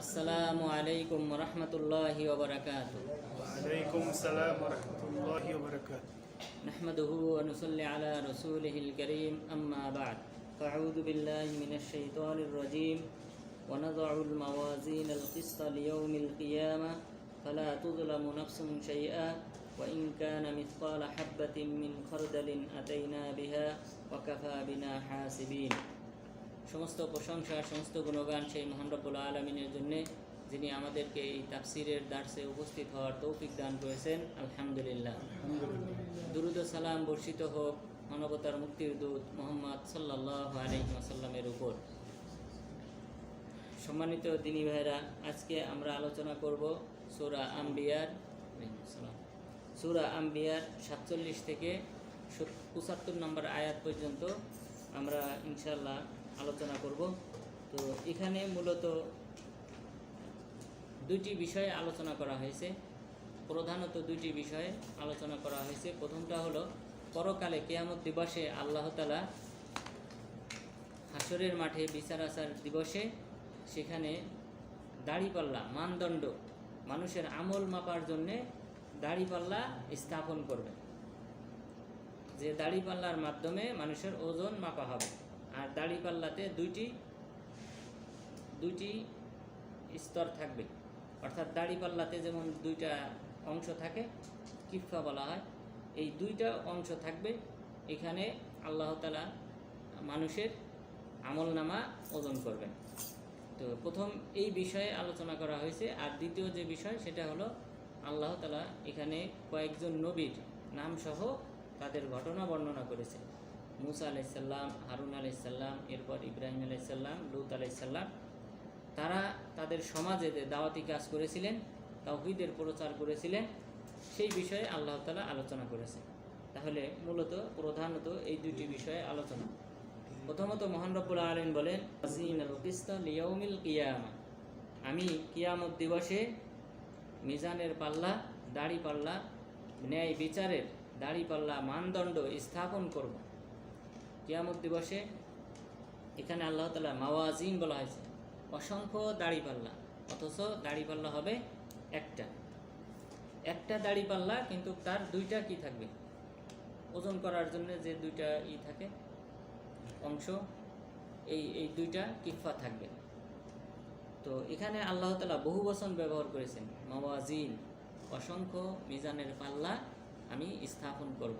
আসসালামু আলাইকুম রহমতুল্লাহি ওয়া বারাকাতুহু। ওয়ালাইকুম আসসালাম ওয়া রাহমাতুল্লাহি ওয়া বারাকাতুহু। নাহমাদুহু ওয়া নুসাল্লি আলা রাসূলিহিল কারীম, আম্মা বা'দ। ফাআউযু বিল্লাহি মিনাশ শাইতানির রাজীম। ওয়া নাযউল মাওয়াজিনাল কিসতা লিয়াউমিল কিয়ামাহ ফালা তুযলামু নাফসুন শাইআ ওয়া ইন কানা মিসকালা হাববাতিন মিন খারদালিন আতাইনা বিহা ওয়া কাফা বিনা হাসিবিন। সমস্ত প্রশংসা, সমস্ত গুণগান সেই মহান রব্বুল আলামিনের জন্য, যিনি আমাদেরকে এই তাফসিরের দার্সে উপস্থিত হওয়ার তৌফিক দান করেছেন। আলহামদুলিল্লাহ। দুরুদ ও সালাম বর্ষিত হোক মানবতার মুক্তির দূত মুহাম্মদ সাল্লাল্লাহু আলাইহি ওয়াসাল্লামের উপর। সম্মানিত দিনী ভাইরা, আজকে আমরা আলোচনা করব সূরা আম্বিয়ার 47 থেকে 75 নম্বর আয়াত পর্যন্ত আমরা ইনশাআল্লাহ আলোচনা করব। তো এখানে মূলত দুইটি বিষয়ে আলোচনা করা হয়েছে, প্রধানত দুইটি বিষয়ে আলোচনা করা হয়েছে। প্রথমটা হলো পরকালে কিয়ামত দিবসে আল্লাহ তাআলা হাসরের মাঠে বিচার আচার দিবসে সেখানে দাড়িপাল্লা মানদণ্ড, মানুষের আমল মাপার জন্যে দাড়িপাল্লা স্থাপন করবে, যে দাড়িপাল্লার মাধ্যমে মানুষের ওজন মাপা হবে। আর দাড়িপাল্লাতে দুইটি স্তর থাকবে, অর্থাৎ দাড়িপাল্লাতে যেমন দুইটা অংশ থাকে, কিফা বলা হয়, এই দুইটা অংশ থাকবে। এখানে আল্লাহ তাআলা মানুষের আমলনামা ওজন করবেন। তো প্রথম এই বিষয়ে আলোচনা করা হয়েছে। আর দ্বিতীয় যে বিষয় সেটা হলো আল্লাহ তাআলা এখানে কয়েকজন নবীর নাম সহ তাদের ঘটনা বর্ণনা করেছে। মুসা আলাইসাল্লাম, হারুন আলাইসাল্লাম, এরপর ইব্রাহিম আলাইসাল্লাম, লূত আলাইসাল্লাম। তারা তাদের সমাজে দাওয়াতি কাজ করেছিলেন, তাওহীদের প্রচার করেছিলেন, সেই বিষয়ে আল্লাহ তাআলা আলোচনা করেছে। তাহলে মূলত প্রধানত এই দুটি বিষয়ে আলোচনা। প্রথমত মহান রব্বুল আলামিন বলেন, ওয়াজিনাল কিসতা লিয়াউমিল কিয়ামা, আমি কিয়ামত দিবসে মিজানের পাল্লা, দাড়ি পাল্লা, ন্যায় বিচারের দাড়ি পাল্লা মানদণ্ড স্থাপন করব। কিয়ামত দিবসে এখানে আল্লাহ তাআলা মাওয়াজিন বলা হয়েছে, অসংখ্য দাড়িপাল্লা, অথচ দাড়িপাল্লা হবে একটা দাড়িপাল্লা, কিন্তু তার দুইটা কি থাকবে, ওজন করার জন্য যে দুইটা থাকে অংশ, এই দুইটা কিফা থাকবে। তো এখানে আল্লাহ তাআলা বহু বচন ব্যবহার করেছেন, মাওয়াজিন, অসংখ্য মিজানের পাল্লা আমি স্থাপন করব,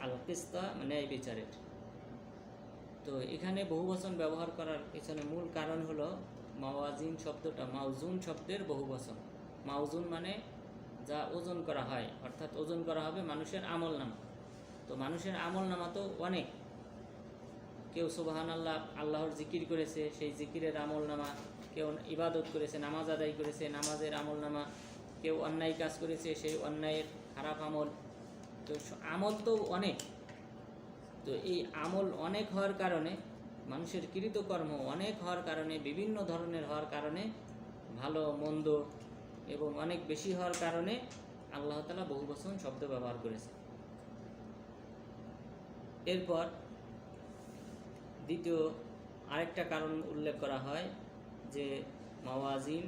আল কিসতা মানে এই বিচারের। তো এখানে বহু বচন ব্যবহার করার পেছনে মূল কারণ হলো মাওয়াজিন শব্দটা মাউজুন শব্দের বহু বচন। মাউজুন মানে যা ওজন করা হয়, অর্থাৎ ওজন করা হবে মানুষের আমলনামা। তো মানুষের আমলনামা তো অনেক, কেউ সুবহানাল্লাহ আল্লাহর জিকির করেছে, সেই জিকিরের আমলনামা, কেউ ইবাদত করেছে, নামাজ আদায় করেছে, নামাজের আমলনামা, কেউ অন্যায় কাজ করেছে, সেই অন্যায়ের খারাপ আমল। তো আমল তো অনেক। তো এই আমল অনেক হওয়ার কারণে, মানুষের কৃতকর্ম অনেক হওয়ার কারণে, বিভিন্ন ধরনের হওয়ার কারণে, ভালো মন্দ এবং অনেক বেশি হওয়ার কারণে আল্লাহ তাআলা বহু বচন শব্দ ব্যবহার করেছে। এরপর দ্বিতীয় আরেকটা কারণ উল্লেখ করা হয় যে মাওয়াজিন,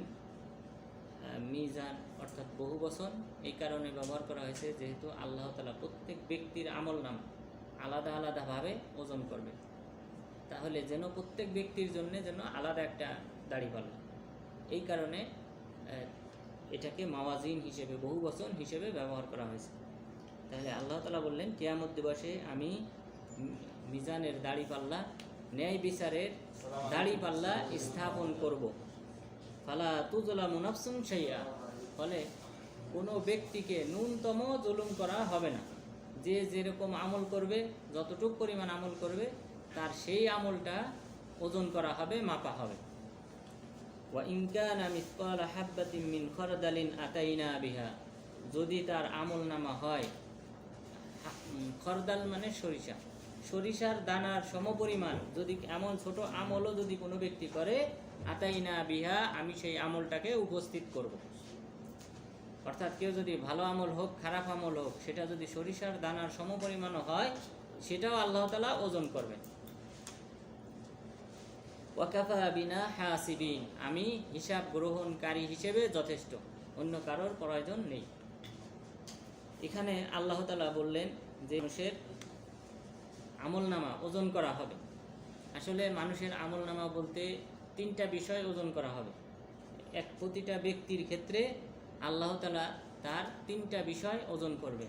মিজান অর্থাৎ বহু বচন এই কারণে ব্যবহার করা হয়েছে যেহেতু আল্লাহ তাআলা প্রত্যেক ব্যক্তির আমলনামা আলাদা আলাদাভাবে ওজন করবে। তাহলে যেন প্রত্যেক ব্যক্তির জন্য যেন আলাদা একটা দাড়িপাল্লা, এই কারণে এটাকে মাওয়াজিন হিসেবে, বহু বচন হিসেবে ব্যবহার করা হয়েছে। তাহলে আল্লাহ তাআলা বললেন, কিয়ামত দিবসে আমি মিজানের দাড়িপাল্লা, ন্যায় বিচারের দাড়িপাল্লা স্থাপন করব। ফালা তুযলামু নাফসুন শাইআ, ফলে কোনো ব্যক্তিকে ন্যূনতম জুলুম করা হবে না। যে যেরকম আমল করবে, যতটুকু পরিমাণ আমল করবে, তার সেই আমলটা ওজন করা হবে, মাপা হবে। ওয়া ইন কানা মিসকালা হাববাতিন মিন খারদালিন আতাইনা বিহা, যদি তার আমলনামা হয়, খরদাল মানে সরিষার দানার সমপরিমাণ, যদি এমন ছোট আমলও যদি কোনো ব্যক্তি করে, আতাইনা বিহা, আমি সেই আমলটাকে উপস্থিত করব। অর্থাৎ কেউ যদি ভালো আমল হোক, খারাপ আমল হোক, সেটা যদি সরিষার দানার সমপরিমাণও হয়, সেটাও আল্লাহ তাআলা ওজন করবেন। ওয়াকাফা বিনা হাসিবিন, আমি হিসাব গ্রহণকারী হিসেবে যথেষ্ট, অন্য কারোর প্রয়োজন নেই। এখানে আল্লাহ তাআলা বললেন যে মানুষের আমলনামা ওজন করা হবে। আসলে মানুষের আমলনামা বলতে তিনটা বিষয় ওজন করা হবে। প্রতিটা ব্যক্তির ক্ষেত্রে আল্লাহ তাআলা তার তিনটা বিষয় ওজন করবে।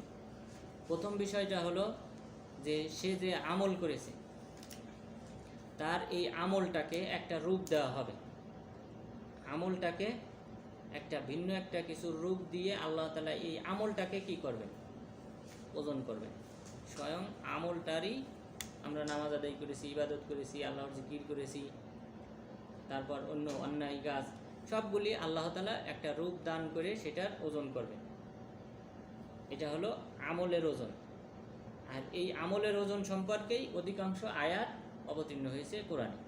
প্রথম বিষয়টা হলো যে সে যে আমল করেছে তার এই আমলটাকে একটা রূপ দেওয়া হবে। আমলটাকে একটা ভিন্ন একটা কিছু রূপ দিয়ে আল্লাহ তাআলা এই আমলটাকে কি করবেন? ওজন করবেন। স্বয়ং আমলটারই আমরা নামাজ আদায় করেছি, ইবাদত করেছি, আল্লাহর জিকির করেছি, তারপর অন্য অন্যায় কাজ, সবগুলি আল্লাহ তাআলা একটা রূপ দান করে সেটার ওজন করবেন। এটা হলো আমলের ওজন। আর এই আমলের ওজন সম্পর্কেই অধিকাংশ আয়াত অবতীর্ণ হয়েছে কোরআনে।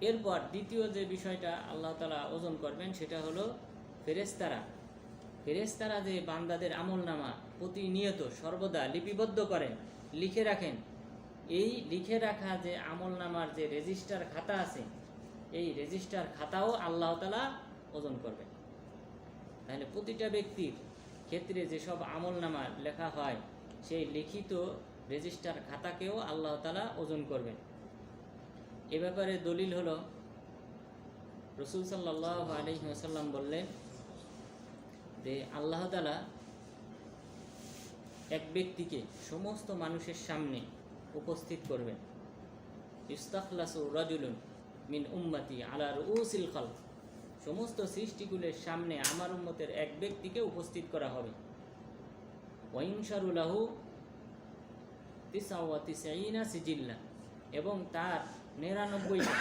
এরপর দ্বিতীয় যে বিষয়টা আল্লাহ তাআলা ওজন করবেন সেটা হলো ফেরেশতারা। ফেরেশতারা যে বান্দাদের আমলনামা প্রতিনিয়ত সর্বদা লিপিবদ্ধ করেন, লিখে রাখেন, এই লিখে রাখা যে আমলনামার যে রেজিস্টার খাতা আছে, এই রেজিস্টার খাতাও আল্লাহ তাআলা ওজন করবেন। তাহলে প্রতিটা ব্যক্তির ক্ষেত্রে যেসব আমলনামা লেখা হয় সেই লিখিত রেজিস্টার খাতাকেও আল্লাহ তাআলা ওজন করবেন। এ ব্যাপারে দলিল হলো রাসূল সাল্লাল্লাহু আলাইহি ওয়াসাল্লাম বললেন যে আল্লাহ তাআলা এক ব্যক্তিকে সমস্ত মানুষের সামনে উপস্থিত করবেন। ইস্তাখলাসু রাজুলুন মিন উম্মতি আলা রুউসিল খালক, সমস্ত সৃষ্টিগুলোর সামনে আমার উম্মতের এক ব্যক্তিকে উপস্থিত করা হবে। ওয়াইনশারু লাহু 99 সিজিল্লা, এবং তার 99টা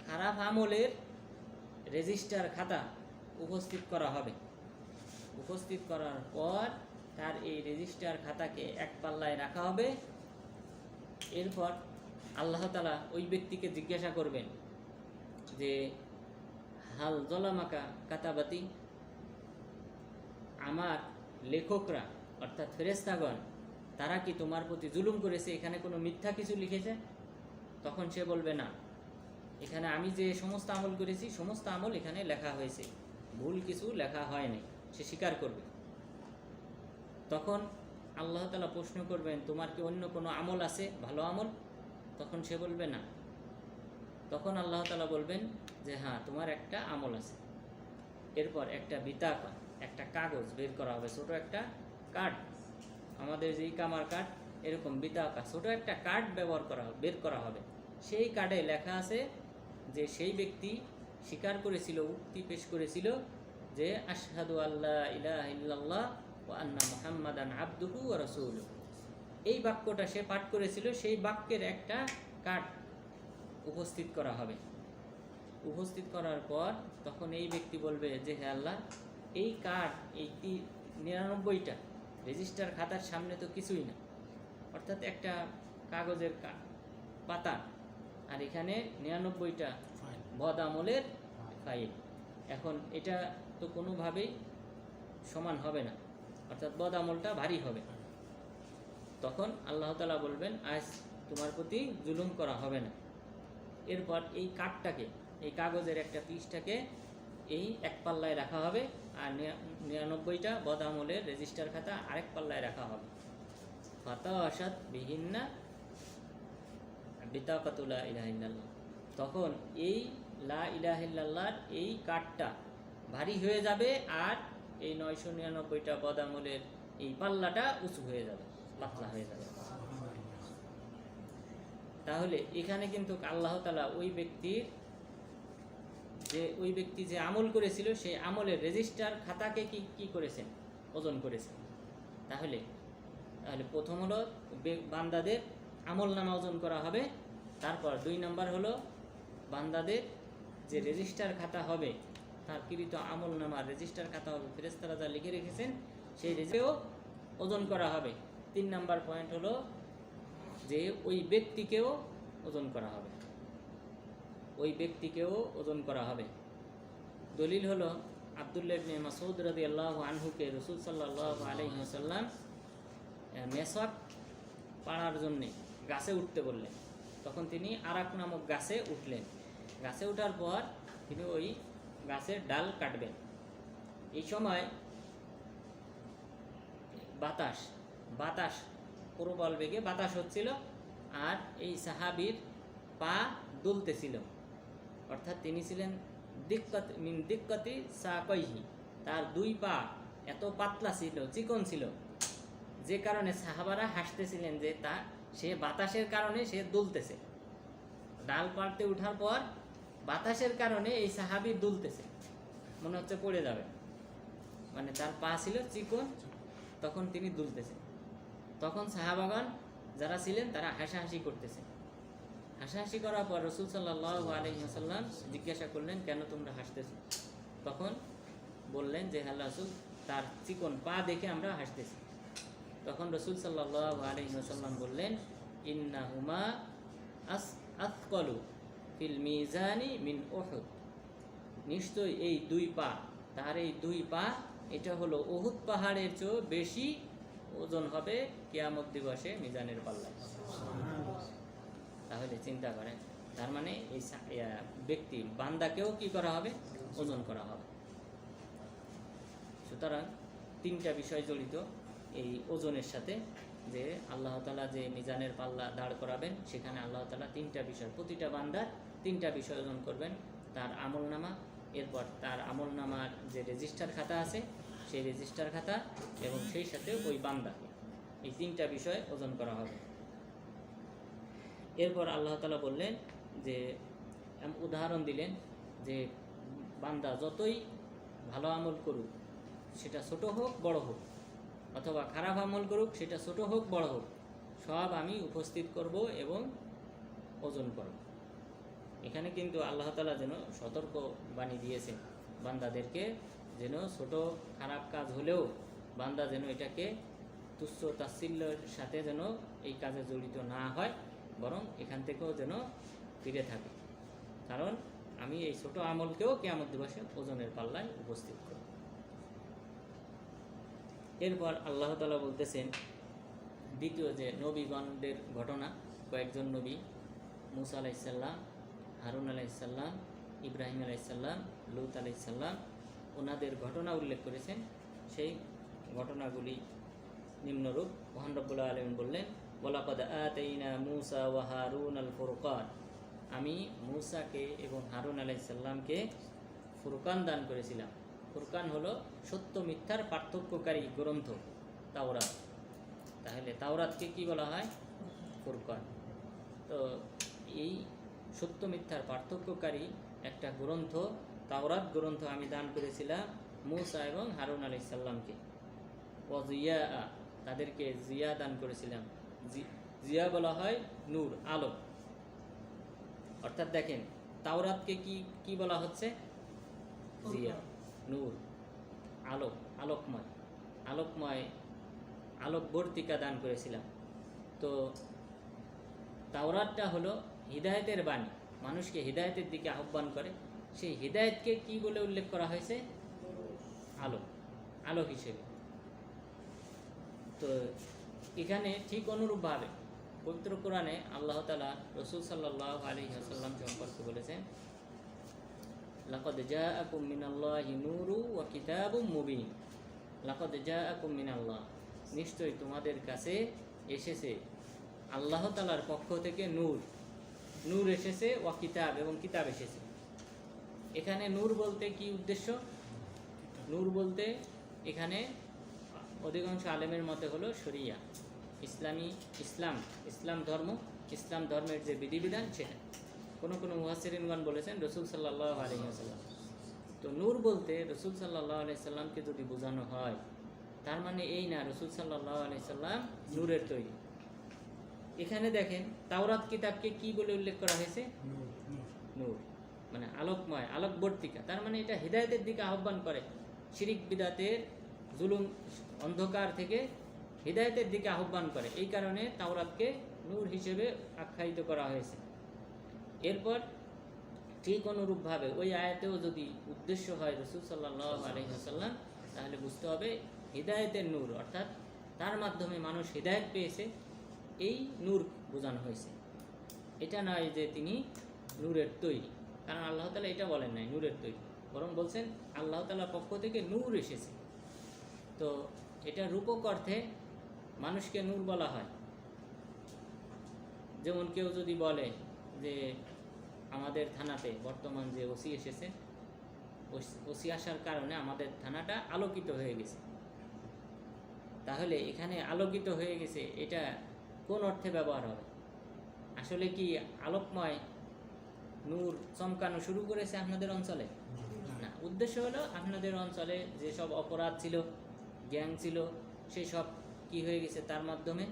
খারাপ আমলের রেজিস্টার খাতা উপস্থিত করা হবে। উপস্থিত করার পর তার এই রেজিস্টার খাতাকে এক পাল্লায় রাখা হবে। এরপর আল্লাহ তাআলা ওই ব্যক্তিকে জিজ্ঞাসা করবেন যে হাল জলামাকা কাতাবাতি, আমার লেখকরা অর্থাৎ ফেরেশতাগণ তারা কি তোমার প্রতি জুলুম করেছে, এখানে কোনো মিথ্যা কিছু লিখেছে? তখন সে বলবে না, এখানে আমি যে সমস্ত আমল করেছি সমস্ত আমল এখানে লেখা হয়েছে, ভুল কিছু লেখা হয়নি, সে স্বীকার করবে। তখন আল্লাহ তাআলা প্রশ্ন করবেন তোমার কি অন্য কোনো আমল আছে, ভালো আমল? তখন সে বলবে না। তখন আল্লাহ তাআলা বলবেন যে হ্যাঁ, তোমার একটা আমল আছে। এরপর একটা বিতাকা, একটা কাগজ বের করা হবে, ছোট একটা কার্ড, আমাদের যে কামার কার্ড এরকম বিতাকা ছোট একটা কার্ড ব্যবহার করা হবে, বের করা হবে। সেই কার্ডে লেখা আছে যে সেই ব্যক্তি স্বীকার করেছিল, উক্তি পেশ করেছিল যে আশহাদু আল্লা ইলাহা ইল্লাল্লাহ ওয়া আন্না মুহাম্মাদান আবদুহু ওয়া রাসূলুহু, এই বাক্যটা সে পাঠ করেছিল, সেই বাক্যের একটা কার্ড উপস্থিত করা হবে। উপস্থিত করার পর তখন এই ব্যক্তি বলবে যে হে আল্লাহ, এই কার্ড, এই 99টা রেজিস্টার খাতার সামনে তো কিছুই না, অর্থাৎ একটা কাগজের পাতা, আর এখানে 99টা বদ আমলের ফাইল। এখন এটা তো কোনোভাবেই সমান হবে না, অর্থাৎ বদ আমলটা ভারী হবে। তখন আল্লাহ তাআলা বলবেন আজ তোমার প্রতি জুলুম করা হবে না। এরপর এই কার্ডটাকে, এই কাগজের একটা পিসটাকে এই এক পাল্লায় রাখা হবে, আর 99টা বদ আমলের রেজিস্টার খাতা আরেক পাল্লায় রাখা হবে। ফাতাশাত বিহিন্না বিতাকাতুল লা ইলাহা ইল্লাল্লাহ, তখন এই লা ইলাহা ইল্লাল্লাহর এই কার্ডটা ভারী হয়ে যাবে, আর এই 999টা বদ আমলের এই পাল্লাটা উঁচু হয়ে যাবে, পাতলা হয়ে যাবে। তাহলে এখানে কিন্তু আল্লাহ তাআলা ওই ব্যক্তি যে আমল করেছিল সেই আমলের রেজিস্টার খাতাকে কি করেছেন? ওজন করেছেন। তাহলে প্রথম হলো বান্দাদের আমলনামা ওজন করা হবে। তারপর 2 নম্বর হলো বান্দাদের যে রেজিস্টার খাতা হবে, তার কৃত আমলনামার রেজিস্টার খাতা হবে, ফেরেশতারা যা লিখে রেখেছেন সেই রেজিস্টারও ওজন করা হবে। 3 নম্বর পয়েন্ট হলো যে ওই ব্যক্তিকেও ওজন করা হবে, ওই ব্যক্তিকেও ওজন করা হবে। দলিল হলো আব্দুল্লাহ ইবনে মাসউদ রাদিয়াল্লাহু আনহুকে রাসূল সাল্লাল্লাহু আলাইহি ওয়াসাল্লাম মেসওয়াক পাড়ার জন্য গাছে উঠতে বললেন। তখন তিনি আরাক নামক গাছে উঠলেন। গাছে ওঠার পর তিনি ওই গাছের ডাল কাটবেন। এই সময় বাতাস প্রবল বেগে বাতাস হচ্ছিল, আর এই সাহাবীর পা দুলতেছিল, অর্থাৎ তিনি ছিলেন দিক্কতি সাকইহি, তার দুই পা এত পাতলা ছিল, চিকন ছিল, যে কারণে সাহাবারা হাসতেছিলেন যে সে বাতাসের কারণে সে দুলতেছে। ডাল পাড়তে ওঠার পর বাতাসের কারণে এই সাহাবী দুলতেছে, মনে হচ্ছে পড়ে যাবে, মানে তার পা ছিল চিকন, তখন তিনি দুলতেছে। তখন সাহাবাগণ যারা ছিলেন তারা হাসাহাসি করতেছে। হাসাহাসি করার পর রাসূল সাল্লাল্লাহু আলাইহি ওয়াসাল্লাম জিজ্ঞাসা করলেন, কেন তোমরা হাসতেছো? তখন বললেন যে, আল্লাহ রাসূল, তার চিকন পা দেখে আমরা হাসতেছি। তখন রাসূল সাল্লাল্লাহু আলাইহি ওয়াসাল্লাম বললেন, ইন্নাহুমা আসকালু ফিল মিজানি মিন উহুদ, নিশ্চয়ই এই দুই পা, তার এই দুই পা, এটা হলো উহুদ পাহাড়ের চেয়ে বেশি ওজন হবে কিয়ামত দিবসে মিজানের পাল্লায়। তাহলে চিন্তা করেন, তার মানে এই ব্যক্তি বান্দাকেও কি করা হবে? ওজন করা হবে। সুতরাং তিনটা বিষয় জড়িত এই ওজনের সাথে, যে আল্লাহ তাআলা যে মিজানের পাল্লা দাঁড় করাবেন, সেখানে আল্লাহ তাআলা তিনটা বিষয়, প্রতিটা বান্দার তিনটা বিষয় ওজন করবেন। তার আমলনামা, এরপর তার আমলনামার যে রেজিস্টার খাতা আছে সেই রেজিস্টার খাতা, এবং সেই সাথে ওই বান্দাকে, এই তিনটা বিষয় ওজন করা হবে। এরপর আল্লাহ তাআলা বললেন যে, উদাহরণ দিলেন যে বান্দা যতই ভালো আমল করুক, সেটা ছোট হোক বড় হোক, অথবা খারাপ আমল করুক, সেটা ছোট হোক বড় হোক, সব আমি উপস্থিত করব এবং ওজন করব। এখানে কিন্তু আল্লাহ তাআলা যেন সতর্ক বাণী দিয়েছেন বান্দাদেরকে, যেন ছোট খারাপ কাজ হলেও বান্দা যেন এটাকে তুচ্ছ তাচ্ছিল্যের সাথে যেন এই কাজে জড়িত না হয়, বরং এখান থেকেও যেন ফিরে থাকে। কারণ আমি এই ছোট আমলকেও কিয়ামত দিবসে ওজনের পাল্লায় উপস্থিত করব। এরপর আল্লাহ তাআলা বলতেছেন, দ্বিতীয় যে নবীগণদের ঘটনা, কয়েকজন নবী, মুসা আলাইহিস সালাম, হারুন আলাইহিস সালাম, ইব্রাহিম আলাইহিস সালাম, লূত আলাইহিস সালাম, ওনাদের ঘটনা উল্লেখ করেছেন। সেই ঘটনাগুলি নিম্নরূপ। মহান রব্বুল আলামিন বললেন, ওয়ালাকাদ আতাইনা মূসা ওয়া হারুন আল ফুরকান, আমি মূসাকে এবং হারুন আলাইহিস সালামকে ফুরকান দান করেছিলাম। ফুরকান হলো সত্য মিথ্যার পার্থক্যকারী গ্রন্থ, তাওরাত। তাহলে তাওরাতকে কি বলা হয়? ফুরকান। তো এই সত্য মিথ্যার পার্থক্যকারী একটা গ্রন্থ, তাওরাত গ্রন্থ আমি দান করেছিলাম মূসা এবং হারুন আলাইহিস সালামকে। ওয়াজিয়া, তাদেরকে জিয়া দান করেছিলাম। জিয়া বলা হয় নূর, আলো। অর্থাৎ দেখেন, তাওরাতকে কি বলা হচ্ছে? জিয়া, নূর, আলো, আলোকময় আলোকবর্তিকা দান করেছিলাম। তো তাওরাতটা হলো হিদায়াতের বাণী, মানুষকে হিদায়াতের দিকে আহ্বান করে। সেই হিদায়াতকে কি বলে উল্লেখ করা হয়েছে? আলো হিসেবে। তো এখানে ঠিক অনুরূপভাবে পবিত্র কোরআনে আল্লাহ তাআলা রাসূল সাল্লাল্লাহু আলাইহি ওয়াসাল্লাম সম্পর্কে বলেছেন, লাকাদ জাআকুম মিনাল্লাহি নূরু ওয়া কিতাবুম মুবিন। লাকাদ জাআকুম মিনাল্লাহ, নিশ্চয়ই তোমাদের কাছে এসেছে আল্লাহ তাআলার পক্ষ থেকে নূর এসেছে, ওয়া কিতাব, এবং কিতাব এসেছে। এখানে নূর বলতে কি উদ্দেশ্য? নূর বলতে এখানে অধিকাংশ আলেমের মতে হলো শরিয়া, ইসলাম ধর্মের যে বিধিবিধান সেটা। কোনো মুহাসসিরিনগণ বলেছেন রাসূল সাল্লাল্লাহু আলাইহি ওয়াসাল্লাম। তো নূর বলতে রাসূল সাল্লাল্লাহু আলাইহি সাল্লামকে যদি বোঝানো হয়, তার মানে এই না রাসূল সাল্লাল্লাহু আলাইহি সাল্লাম নূরের তৈরি। এখানে দেখেন তাওরাত কিতাবকে কি বলে উল্লেখ করা হয়েছে? নূর, মানে আলোকময়, আলোকবর্তিকা। তার মানে এটা হিদায়াতের দিকে আহ্বান করে, শিরিক বিদআতের জুলুম অন্ধকার থেকে হিদায়াতের দিকে আহ্বান করে। এই কারণে তাওরাতকে নূর হিসেবে আখ্যায়িত করা হয়েছে। এরপর ঠিক অনুরূপভাবে ওই আয়াতেও যদি উদ্দেশ্য হয় রাসূল সাল্লাল্লাহু আলাইহি ওয়াসাল্লাম, তাহলে বুঝতে হবে হিদায়াতের নূর, অর্থাৎ তার মাধ্যমে মানুষ হিদায়াত পেয়েছে, এই নূর বোঝানো হয়েছে। এটা নয় যে তিনি নূরের তৈরি, কারণ আল্লাহ তাআলা এটা বলেন নাই নূরের তৈরি, বরং বলছেন আল্লাহ তাআলার পক্ষ থেকে নূর এসেছে। তো এটা রূপক অর্থে মানুষকে নূর বলা হয়। যেমন কেউ যদি বলে যে আমাদের থানাতে বর্তমান যে ওসি এসেছে, ওসি আসার কারণে আমাদের থানাটা আলোকিত হয়ে গেছে, তাহলে এখানে আলোকিত হয়ে গেছে এটা কোন অর্থে ব্যবহার হবে? আসলে কি আলোকময় নূর চমকানো শুরু করেছে আপনাদের অঞ্চলে? না, উদ্দেশ্য হলো আপনাদের অঞ্চলে যেসব অপরাধ ছিল, গ্যাং ছিল, সেই সব কি হয়ে গেছে তার মাধ্যমে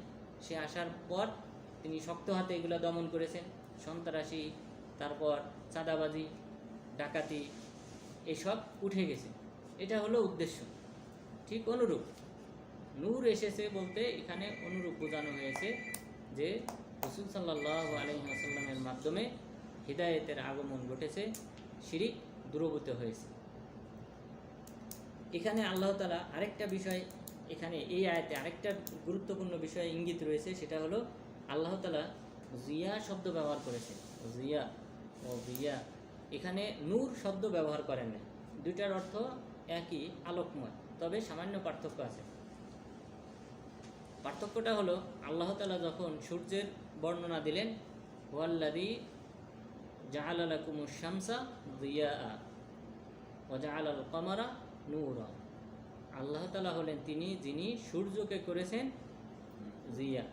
সে আসার পর তিনি শক্ত হাতে এগুলো দমন করেছেন। সন্ত্রাসী, তারপর চাঁদাবাজি, ডাকাতি, এসব উঠে গেছে, এটা হলো উদ্দেশ্য। ঠিক অনুরূপ নূর এসেছে বলতে এখানে অনুরূপ বোঝানো হয়েছে যে রাসূল সাল্লাল্লাহু আলাইহি ওয়াসাল্লামের মাধ্যমে হিদায়াতের আগমন ঘটেছে, শিরিক দূরীভূত হয়েছে। এখানে আল্লাহ তাআলা আরেকটা বিষয়, এখানে এই আয়াতে আরেকটা গুরুত্বপূর্ণ বিষয় ইঙ্গিত রয়েছে, সেটা হলো আল্লাহ তাআলা জিয়া শব্দ ব্যবহার করেছেন। জিয়া ও জিয়া, এখানে নূর শব্দ ব্যবহার করেন না। দুইটার অর্থ একই, আলোকময়, তবে সামান্য পার্থক্য আছে। পার্থক্যটা হলো আল্লাহ তাআলা যখন সূর্যের বর্ণনা দিলেন, ওয়াল্লাযী জাআলা লাকুমুশ শামসা জিয়াআ ওয়া জাআলাল কমারা নূরা, আল্লাহ তাআলা হলেন তিনি যিনি সূর্যকে করেছেন জিয়া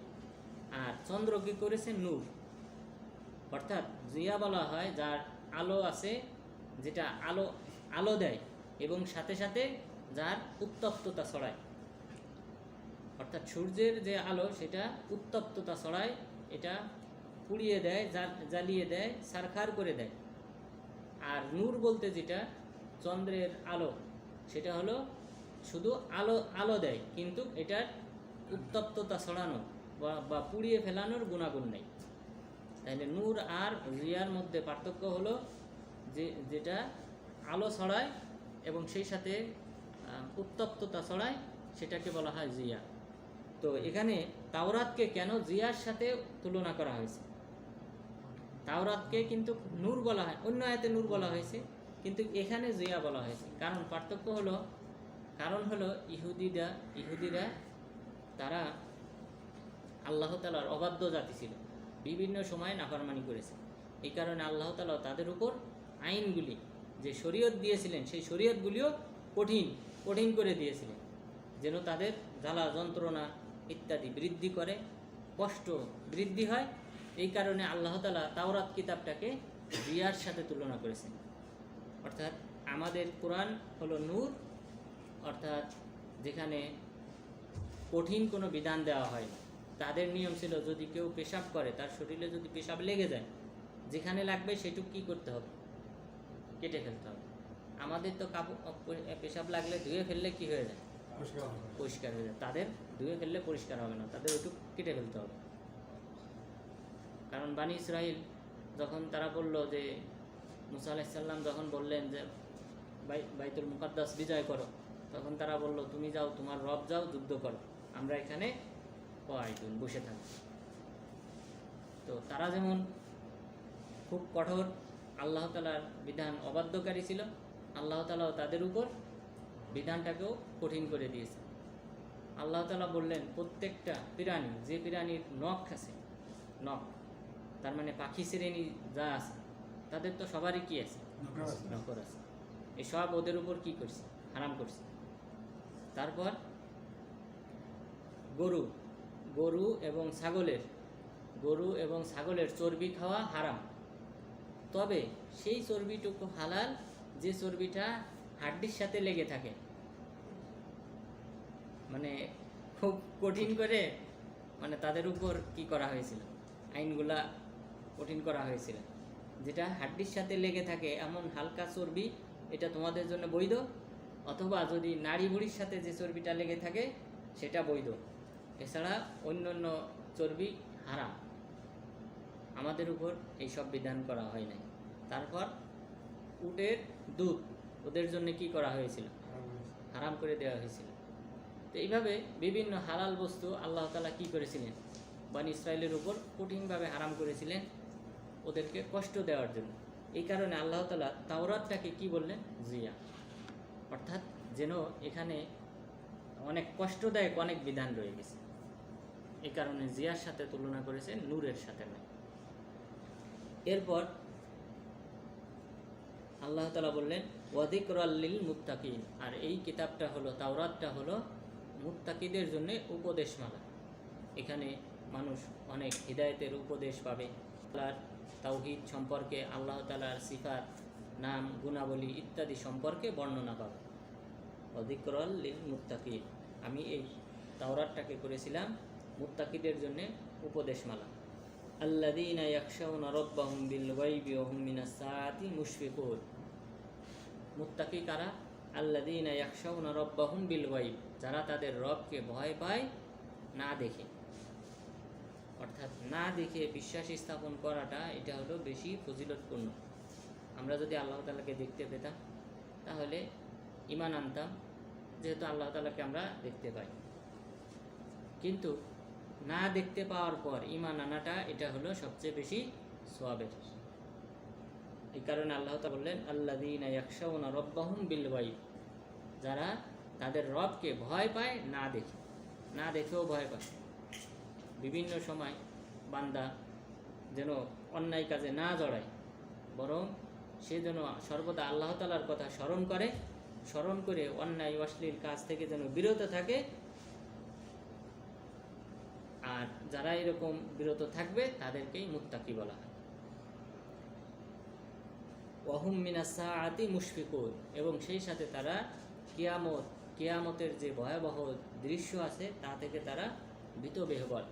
আর চন্দ্রকে করেছেন নূর। অর্থাৎ জিয়া বলা হয় যার আলো আছে, যেটা আলো আলো দেয় এবং সাথে সাথে যার উত্তপ্ততা ছড়ায়। অর্থাৎ সূর্যের যে আলো সেটা উত্তপ্ততা ছড়ায়, এটা পুড়িয়ে দেয়, জ্বালিয়ে দেয়, ছারখার করে দেয়। আর নূর বলতে যেটা চন্দ্রের আলো, সেটা হলো শুধু আলো আলো দেয়, কিন্তু এটার উত্তপ্ততা ছড়ানো বা পুড়িয়ে ফেলানোর গুণাগুণ নেই। তাহলে নূর আর জিয়ার মধ্যে পার্থক্য হলো যে যেটা আলো ছড়ায় এবং সেই সাথে উত্তপ্ততা ছড়ায়, সেটাকে বলা হয় জিয়া। তো এখানে তাওরাতকে কেন জিয়ার সাথে তুলনা করা হয়েছে? তাওরাতকে কিন্তু নূর বলা হয়, অন্য আয়াতে নূর বলা হয়েছে, কিন্তু এখানে জিয়া বলা হয়েছে। কারণ পার্থক্য হলো, কারণ হলো ইহুদিরা তারা আল্লাহ তাআলার অবাধ্য জাতি ছিল, বিভিন্ন সময়ে নাফরমানি করেছে। এই কারণে আল্লাহ তাআলা তাদের উপর আইনগুলি যে শরীয়ত দিয়েছিলেন, সেই শরীয়তগুলিও কঠিন করে দিয়েছিলেন, যেন তাদের জ্বালা যন্ত্রণা ইত্যাদি বৃদ্ধি করে, কষ্ট বৃদ্ধি হয়। এই কারণে আল্লাহ তাআলা তাওরাত কিতাবটাকে জিয়ার সাথে তুলনা করেছেন। অর্থাৎ আমাদের কোরআন হলো নূর, অর্থাৎ যেখানে কঠিন কোনো বিধান দেওয়া হয়। তাদের নিয়ম ছিল যদি কেউ পেশাব করে, তার শরীরে যদি পেশাব লেগে যায়, যেখানে লাগবে সেটুকু কী করতে হবে? কেটে ফেলতে হবে। আমাদের তো পেশাব লাগলে ধুয়ে ফেললে কি হয়ে যায়? পরিষ্কার হয়ে যায়। তাদের ধুয়ে ফেললে পরিষ্কার হবে না, তাদের ওইটুকু কেটে ফেলতে হবে। কারণ বানি ইসরাইল যখন তারা বলল যে মুসা আলাইহিস সালাম যখন বললেন যে বাইতুল মুকাদ্দাস বিজয় করো, তখন তারা বলল তুমি যাও, তোমার রব যাও, যুদ্ধ করো, আমরা এখানে কয়েকদিন বসে থাকি। তো তারা যেমন খুব কঠোর, আল্লাহ তাআলার বিধান অবাধ্যকারী ছিল, আল্লাহ তাআলাও তাদের উপর বিধানটাকেও কঠিন করে দিয়েছে। আল্লাহ তাআলা বললেন প্রত্যেকটা প্রাণী, যে প্রাণীর নখ আছে, নখ তার মানে পাখি শ্রেণী যা আছে, তাদের তো সবারই কি আছে? নখর আছে। এসব ওদের উপর কি করছে? হারাম করছে। তারপর গরু এবং ছাগলের চর্বি খাওয়া হারাম, তবে সেই চর্বিটুকু হালাল যে চর্বিটা হাড্ডির সাথে লেগে থাকে। মানে খুব কঠিন করে মানে তাদের উপর কি করা হয়েছিল? আইনগুলা কঠিন করা হয়েছিল। যেটা হাড্ডির সাথে লেগে থাকে এমন হালকা চর্বি, এটা তোমাদের জন্য বৈধ, অথবা যদি নাড়ি ভুঁড়ির সাথে যে চর্বিটা লেগে থাকে সেটা বৈধ, এছাড়া অন্য চর্বি হারাম। আমাদের উপর এই সব বিধান করা হয় নাই। তারপর উটের দুধ ওদের জন্য কি করা হয়েছিল? হারাম করে দেওয়া হয়েছিল। তো এইভাবে বিভিন্ন হালাল বস্তু আল্লাহ তাআলা কি করেছিলেন? বনী ইসরাইলের উপর কঠিনভাবে হারাম করেছিলেন, ওদেরকে কষ্ট দেওয়ার জন্য। এই কারণে আল্লাহ তাআলা তাওরাতটাকে কি বললেন? জিয়া। অর্থাৎ যেন এখানে অনেক কষ্টদায়ক অনেক বিধান রয়ে গেছে, এই কারণে জিয়ার সাথে তুলনা করেছে, নূরের সাথে নয়। এরপর আল্লাহ তাআলা বললেন ওয়াযিকরাল লিল মুত্তাকিন, আর এই কিতাবটা হলো, তাওরাতটা হলো মুত্তাকিদের জন্য উপদেশমালা। এখানে মানুষ অনেক হিদায়াতের উপদেশ পাবে, আল্লাহর তাওহীদ সম্পর্কে, আল্লাহ তাআলার সিফাত, নাম, গুণাবলী ইত্যাদি সম্পর্কে বর্ণনা পাবে। ওয়াযিকরাল লিল মুত্তাকিন, আমি এই তাওরাতটাকে করেছিলাম মুত্তাকিদের জন্য উপদেশমালা। আল্লাযীনা ইয়াখশাউনা রাব্বাহুম বিল গায়বি ওয়া হুম মিনাস সাআতি মুশফিকুন। মুত্তাকি কারা? আল্লাযীনা ইয়াখশাউনা রাব্বাহুম বিল গায়ব, যারা তাদের রবকে ভয় পায় না দেখে। অর্থাৎ না দেখে বিশ্বাস স্থাপন করাটা, এটা হলো বেশি ফজিলতপূর্ণ। আমরা যদি আল্লাহ তাআলাকে দেখতে পেতাম তাহলে ঈমান আনতাম, যেহেতু আল্লাহ তাআলাকে আমরা দেখতে পাই। কিন্তু না দেখতে পাওয়ার পর ঈমান আনাটা, এটা হলো সবচেয়ে বেশি সওয়াবের। এই কারণে আল্লাহ তাআলা বললেন আল্লাযীনা ইয়াখশাউনা রাব্বাহুম বিল গায়ব, যারা তাদের রবকে ভয় পায় না দেখে। না দেখেও ভয় পায়। বিভিন্ন সময় বান্দা যেন অন্যায় কাজে না জড়ায়, বরং সে যেন সর্বদা আল্লাহ তাআলার কথা স্মরণ করে অন্যায় অশ্লীল কাজ থেকে যেন বিরত থাকে। আর যারা এরকম বিরত থাকবে তাদেরকেই মুত্তাকি বলা হয়। ওয়া হুম মিনাস সাআতি মুশফিকুন, এবং সেই সাথে তারা কিয়ামতের যে ভয়াবহ দৃশ্য আছে তা থেকে তারা ভীতবিহ্বল।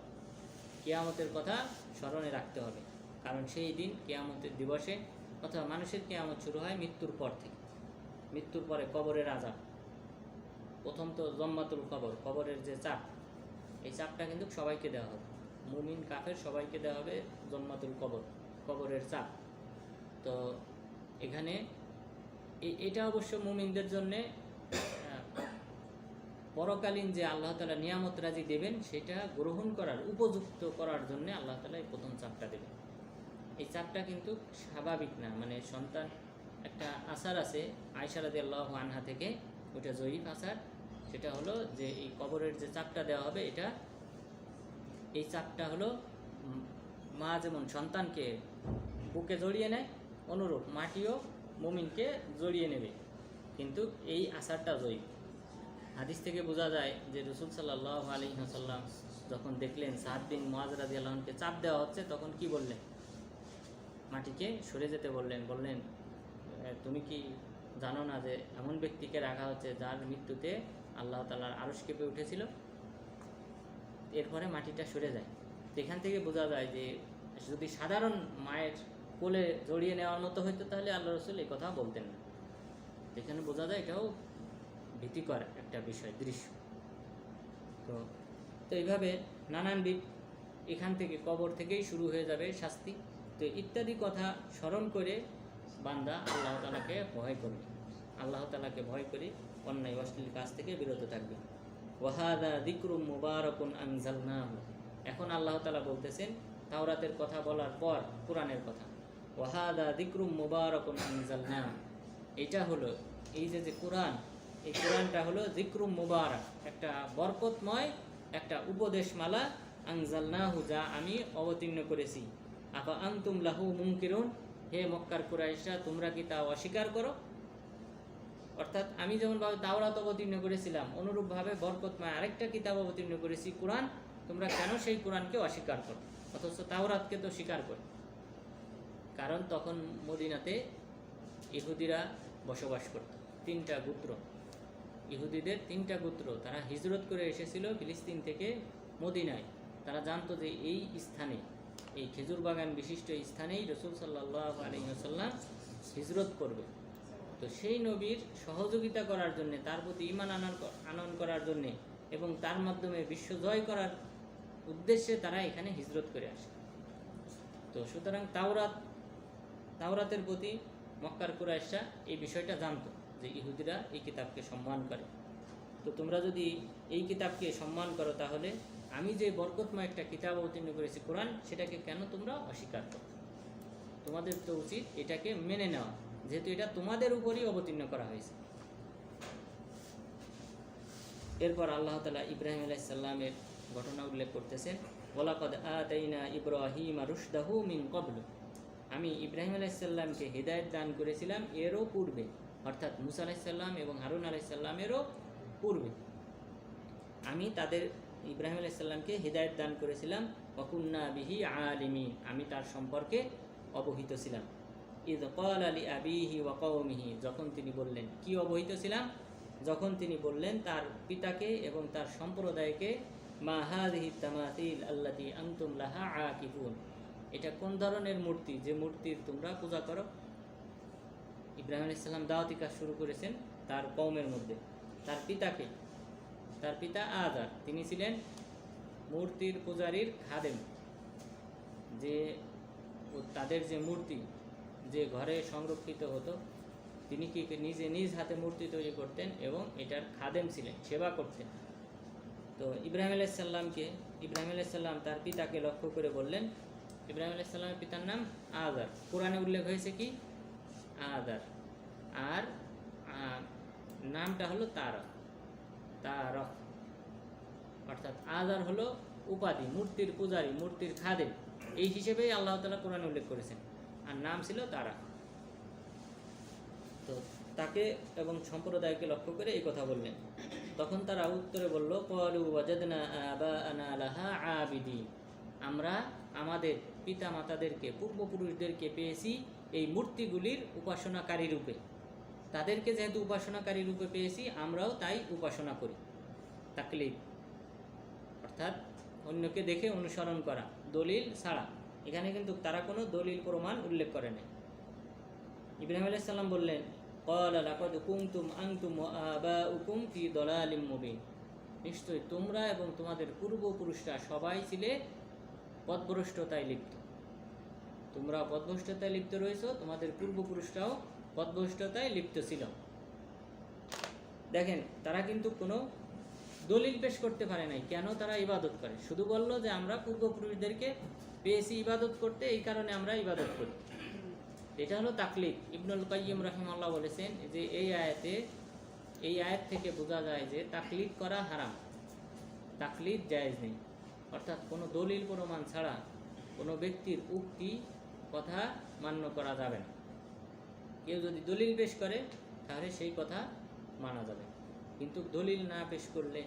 কিয়ামতের কথা স্মরণে রাখতে হবে, কারণ সেই দিন কিয়ামতের দিবসে, অথবা মানুষের কিয়ামত শুরু হয় মৃত্যুর পর থেকে। মৃত্যুর পরে কবরের আযাব। প্রথম তো জম্মাতুল কবর, কবরের যে চাপ, এই চাপটা কিন্তু সবাইকে দেওয়া হবে, মুমিন কাফের সবাইকে দেওয়া হবে জম্মাতুল কবর, কবরের চাপ। তো এখানে এটা অবশ্য মুমিনদের জন্যে পরকালীন যে আল্লাহ তাআলা নিয়ামত রাজি দেবেন, সেটা গ্রহণ করার, উপযুক্ত করার জন্য আল্লাহ তাআলা এই প্রথম চাপটা দেবেন। এই চাপটা কিন্তু স্বাভাবিক না, মানে সন্তান, একটা আসার আছে আয়েশা রাদিয়াল্লাহু আনহা থেকে, ওটা জয়ীফ আসার। সেটা হলো যে এই কবরের যে চাপটা দেওয়া হবে, এই চাপটা হলো মা যেমন সন্তানকে বুকে জড়িয়ে নেয়, অনুরূপ মাটিও মুমিনকে জড়িয়ে নেবে, কিন্তু এই আসারটা জয়ীফ। হাদিস থেকে বোঝা যায় যে রাসূল সাল্লাল্লাহু আলাইহি ওয়াসাল্লাম যখন দেখলেন সাদ বিন মুআয রাদিয়াল্লাহু আনহুকে চাপ দেওয়া হচ্ছে, তখন কি বললেন? মাটিকে সরে যেতে বললেন। তুমি কি জানো না যে এমন ব্যক্তিকে রাখা হচ্ছে যার মৃত্যুতে আল্লাহ তাআলার আরশ কেঁপে উঠেছিল? এরপরে মাটিটা সরে যায়। এখান থেকে বোঝা যায় যে যদি সাধারণ মায়ের কোলে জড়িয়ে নেওয়ার মতো হইতো, তাহলে আল্লাহ রাসূল এই কথা বলতেন না। এখানে বোঝা যায় এটাও ভীতিকর একটা বিষয়, দৃশ্য। তো এইভাবে নানানবিধ, এখান থেকে কবর থেকেই শুরু হয়ে যাবে শাস্তি। তো ইত্যাদি কথা স্মরণ করে বান্দা আল্লাহ তাআলাকে ভয় করবে, আল্লাহ তাআলাকে ভয় করে অন্যায় অশ্লীল কাজ থেকে বিরত থাকবে। ওয়া হাযা যিকরুম মুবারাকুন আনজালনাহু, এখন আল্লাহ তাআলা বলতেছেন তাওরাতের কথা বলার পর কোরআনের কথা। ওয়া হাযা যিকরুম মুবারাকুন আনজালনাহু, এটা হলো এই যে কোরআন, এই কোরআনটা হলো যিকরুম মুবারাক, একটা বরকতময় একটা উপদেশমালা। আনজালনাহু, যা আমি অবতীর্ণ করেছি। আফা আনতুম লাহু মুনকিরুন, হে মক্কার কুরাইশরা, তোমরা কি তা অস্বীকার করো? অর্থাৎ আমি যেমনভাবে তাওরাত অবতীর্ণ করেছিলাম, অনুরূপভাবে বরকতময় আরেকটা কিতাব অবতীর্ণ করেছি কোরআন, তোমরা কেন সেই কোরআনকে অস্বীকার করো? অথচ তাওরাতকে তো স্বীকার করো। কারণ তখন মদিনাতে ইহুদিরা বসবাস করত, 3টা গোত্র, ইহুদিদের 3টা গোত্র, তারা হিজরত করে এসেছিল ফিলিস্তিন থেকে মদিনায়। তারা জানতো যে এই স্থানে, এই খেজুর বাগান বিশিষ্ট স্থানেই রাসূল সাল্লাল্লাহু আলাইহি ওয়াসাল্লাম হিজরত করবে। তো সেই নবীর সহযোগিতা করার জন্য, তার প্রতি ঈমান আনয়ন করার জন্য এবং তার মাধ্যমে বিশ্ব জয় করার উদ্দেশ্যে তারা এখানে হিজরত করে আসে। তো সুতরাং তাওরাতের প্রতি মক্কার কুরাইশরা এই বিষয়টা জানতো যে ইহুদিরা এই কিতাবকে সম্মান করে। তো তোমরা যদি এই কিতাবকে সম্মান করো, তাহলে আমি যে বরকতময় একটা কিতাব অবতীর্ণ করেছি কোরআন, সেটাকে কেন তোমরা অস্বীকার করো? তোমাদের তো উচিত এটাকে মেনে নেওয়া, যেহেতু এটা তোমাদের উপরই অবতীর্ণ করা হয়েছে। এরপর আল্লাহ তাআলা ইব্রাহিম আলাইহিস সালামের ঘটনা উল্লেখ করতেছেন, ওয়ালাকাদ আতাইনা ইব্রাহিমা রুশদাহু মিন ক্বাবলু, আমি ইব্রাহিম আলাইহিস সালামকে হিদায়াত দান করেছিলাম এরও পূর্বে, অর্থাৎ মুসা আলাইহিস সালাম এবং হারুন আলাইহিস সালামেরও পূর্বে আমি তাদের ইব্রাহিম আলাইহিস সালামকে হিদায়াত দান করেছিলাম। ওয়া কুন্না বিহি আলিমিন, আমি তার সম্পর্কে অবহিত ছিলাম। ইয ক্বালা লিআবিহি ওয়া কওমিহি, যখন তিনি বললেন, কি অবহিত ছিলাম? যখন তিনি বললেন তার পিতাকে এবং তার সম্প্রদায়কে, মা হাযিহি তামাসিল আল্লাতী আনতুম লাহা আকিফুন, এটা কোন ধরনের মূর্তি যে মূর্তির তোমরা পূজা করো। ইব্রাহিম আলাইহিস সালাম দাওয়াতি কাজ শুরু করেছেন তার কওমের মধ্যে। তার পিতাকে, তার পিতা আজার, তিনি ছিলেন মূর্তির পূজারীর খাদেম, যে তাদের যে মূর্তি যে ঘরে সংরক্ষিত হতো, তিনি কি নিজে নিজ হাতে মূর্তি তৈরি করতেন এবং এটার খাদেম ছিলেন, সেবা করতেন। তো ইব্রাহিম আলাইহিস সালাম তার পিতাকে লক্ষ্য করে বললেন, ইব্রাহিম আলাইহিস সালামের পিতার নাম আজার, কোরআনে উল্লেখ হয়েছে কি আজার, আর নামটা হলো তারক, অর্থাৎ আজার হলো উপাধি, মূর্তির পূজারী, মূর্তির খাদেম, এই হিসেবেই আল্লাহ তাআলা কোরআনে উল্লেখ করেছেন, আর নাম ছিল তারা। তো তাকে এবং সম্প্রদায়কে লক্ষ্য করে এই কথা বললেন। তখন তারা উত্তরে বলল, ক্বালু ওয়াজাদনা আবাআনা লাহা আবিদিন, আমরা আমাদের পিতা মাতাদেরকে, পূর্বপুরুষদেরকে পেয়েছি এই মূর্তিগুলির উপাসনাকারী রূপে। তাদেরকে যেহেতু উপাসনাকারী রূপে পেয়েছি, আমরাও তাই উপাসনা করি। তাকলিদ অর্থাৎ অন্যকে দেখে অনুসরণ করা, দলিল ছাড়া। এখানে কিন্তু তারা কোনো দলিল প্রমাণ উল্লেখ করে নাই। ইব্রাহিম আলাইহিস সালাম বললেন, ক্বালা লাকাদ কুনতুম আনতুম ওয়া আবাউকুম ফি দালালিম মুবিন, নিশ্চয়ই তোমরা এবং তোমাদের পূর্বপুরুষরা সবাই ছিলে পথভ্রষ্টতায় লিপ্ত। তোমরা পথভ্রষ্টতায় লিপ্ত রয়েছো, তোমাদের পূর্বপুরুষরাও পথভ্রষ্টতায় লিপ্ত ছিল। দেখেন, তারা কিন্তু কোনো দলিল পেশ করতে পারে নাই কেন তারা ইবাদত করে, শুধু বলল যে আমরা পূর্বপুরুষদেরকে পেয়েছি ইবাদত করতে, এই কারণে আমরা ইবাদত করি। এটা হলো তাকলিদ। ইবনুল কাইয়িম রাহিমাহুল্লাহ বলেছেন যে এই আয়াত থেকে বোঝা যায় যে তাকলিদ করা হারাম, তাকলিদ জায়েজ নেই। অর্থাৎ কোনো দলিল প্রমাণ ছাড়া কোনো ব্যক্তির উক্তি কথা মান্য করা যাবে না। কেউ যদি দলিল পেশ করে তাহলে সেই কথা মানা যাবে, কিন্তু দলিল না পেশ করলে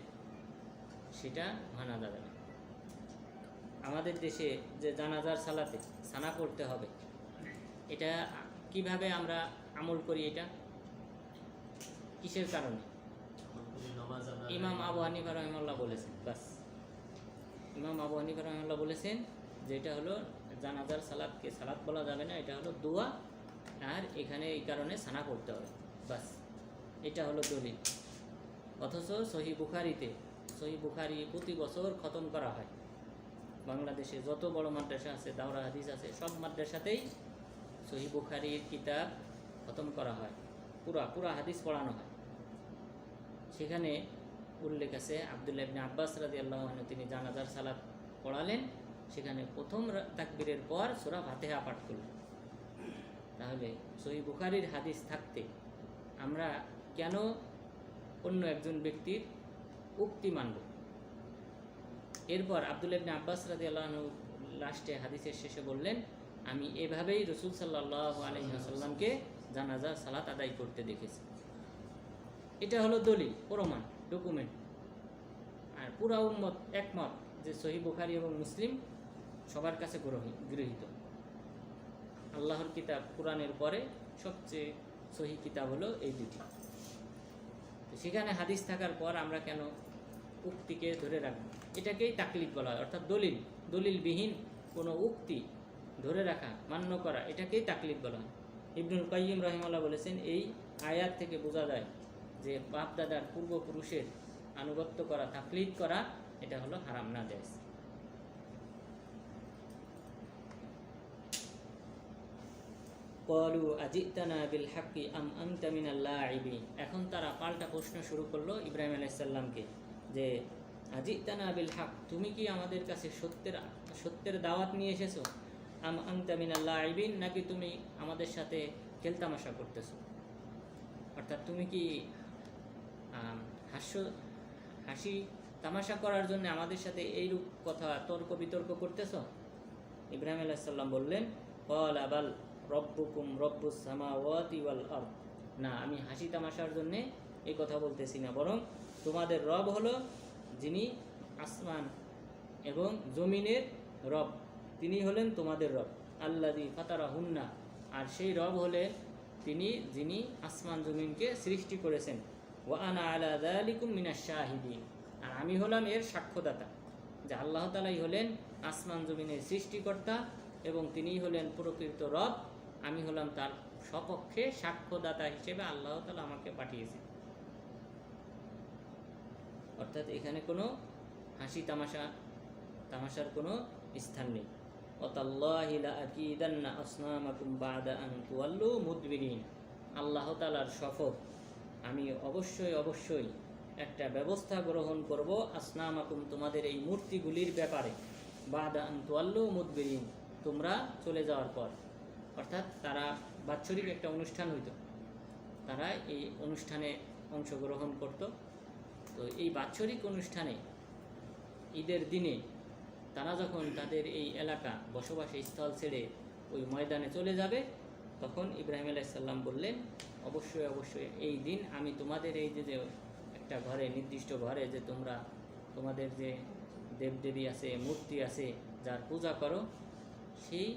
সেটা মানা যাবে না। আমাদের দেশে যে জানাজার সালাতে সানা পড়তে হবে, এটা কিভাবে আমরা আমল করি? এটা কিসের কারণে? ইমাম আবু হানিফা রাহিমাহুল্লাহ বলেছেন, বাস, ইমাম আবু হানিফা রাহিমাহুল্লাহ বলেছেন যে এটা হলো জানাজার সালাতকে সালাত বলা যাবে না, এটা হলো দোয়া, আর এখানে এই কারণে সানা পড়তে হবে, বাস, এটা হলো দলিল। অথচ সহিহ বুখারী প্রতি বছর খতম করা হয়। বাংলাদেশে যত বড় মাদ্রাসা আছে, দাওরা হাদিস আছে, সব মাদ্রাসাতেই সহিহ বুখারীর কিতাব খতম করা হয়, পুরা হাদিস পড়ানো হয়। সেখানে উল্লেখ আছে আব্দুল্লাহ ইবনে আব্বাস রাদিয়াল্লাহু আনহু তিনি জানাজার সালাত পড়ালেন, সেখানে প্রথম তাকবীরের পর সূরা ফাতিহা পাঠ করলেন। তাহলে সহিহ বুখারীর হাদিস থাকতে আমরা কেন অন্য একজন ব্যক্তির উক্তি মানব? এরপর আব্দুল্লাহ ইবনে আব্বাস রাদিয়াল্লাহু আনহু লাস্টে হাদিসের শেষে বললেন, আমি এভাবেই রাসূল সাল্লাল্লাহু আলাইহি ওয়াসাল্লামকে জানাজার সালাত আদায় করতে দেখেছি। এটা হলো দলিল, প্রমাণ, ডকুমেন্ট। আর পুরা উম্মত একমত যে সহিহ বুখারী এবং মুসলিম সবার কাছে গৃহীত। আল্লাহর কিতাব কোরআনের পরে সবচেয়ে সহিহ কিতাব হলো এই দুটি। সেখানে হাদিস থাকার পর আমরা কেন উক্তিকে ধরে রাখব? এটাকেই তাকলিদ বলা হয়, অর্থাৎ দলিলবিহীন কোনো উক্তি ধরে রাখা, মান্য করা, এটাকেই তাকলিদ বলা হয়। ইবনুল কাইয়িম রাহিমাহুল্লাহ বলেছেন এই আয়াত থেকে বোঝা যায় যে বাপ দাদার পূর্বপুরুষের আনুগত্য করা, তাকলিদ করা, এটা হলো হারাম, না জায়েজ। ক্বালু আজিতানা বিল হাক্কি আম আনতা মিনাল লাঈবিন, এখন তারা পাল্টা প্রশ্ন শুরু করলো ইব্রাহিম আলাইহিস সালামকে যে আজিতানা বিল হক, তুমি কি আমাদের কাছে সত্যের দাওয়াত নিয়ে এসেছো? আম আনতা মিনাল লাইবিন, নাকি তুমি আমাদের সাথে খেলতামাশা করতেছো? অর্থাৎ তুমি কি হাসি তামাশা করার জন্য আমাদের সাথে এইরূপ কথা তর্ক বিতর্ক করতেছ? ইব্রাহিম আলাইহিস সালাম বললেন, ক্বালা বাল রব্বুকুম রব্বুস সামাওয়াতি ওয়াল আরদ, না, আমি হাসি তামাশার জন্য এই কথা বলতেছি না, বরং তোমাদের রব হলো যিনি আসমান এবং জমিনের রব, তিনি হলেন তোমাদের রব। আল্লাযী ফাতারাহুন্না, আর সেই রব হলেন তিনি যিনি আসমান জমিনকে সৃষ্টি করেছেন। ওয়া আনা আলা যালিকুম মিনাশ শাহিদিন, আর আমি হলাম এর সাক্ষ্যদাতা, যে আল্লাহ তাআলাই হলেন আসমান জমিনের সৃষ্টিকর্তা এবং তিনিই হলেন প্রকৃত রব। আমি হলাম তার সপক্ষে সাক্ষ্যদাতা হিসেবে আল্লাহ তাআলা আমাকে পাঠিয়েছেন। অর্থাৎ এখানে কোনো হাসি তামাশার কোনো স্থান নেই। ওয়াতাল্লাহি লাআকিদান্না আসনামাকুম বা'দা আন তুওয়াল্লু মুদবিরিন, আল্লাহ তাআলার শপথ, আমি অবশ্যই একটা ব্যবস্থা গ্রহণ করব আসনামাকুম, তোমাদের এই মূর্তিগুলির ব্যাপারে, বা'দা আন তুওয়াল্লু মুদবিরিন, তোমরা চলে যাওয়ার পর। অর্থাৎ তারা বাৎসরিক একটা অনুষ্ঠান হইতো, তারা এই অনুষ্ঠানে অংশগ্রহণ করত। তো এই বাৎসরিক অনুষ্ঠানে ঈদের দিনে তারা যখন তাদের এই এলাকা বসবাসের স্থল ছেড়ে ওই ময়দানে চলে যাবে, তখন ইব্রাহিম আলাইহিস সালাম বললেন, অবশ্যই এই দিন আমি তোমাদের এই যে একটা ঘরে, নির্দিষ্ট ঘরে যে তোমরা তোমাদের যে দেবদেবী আছে, মূর্তি আছে, যার পূজা করো, সেই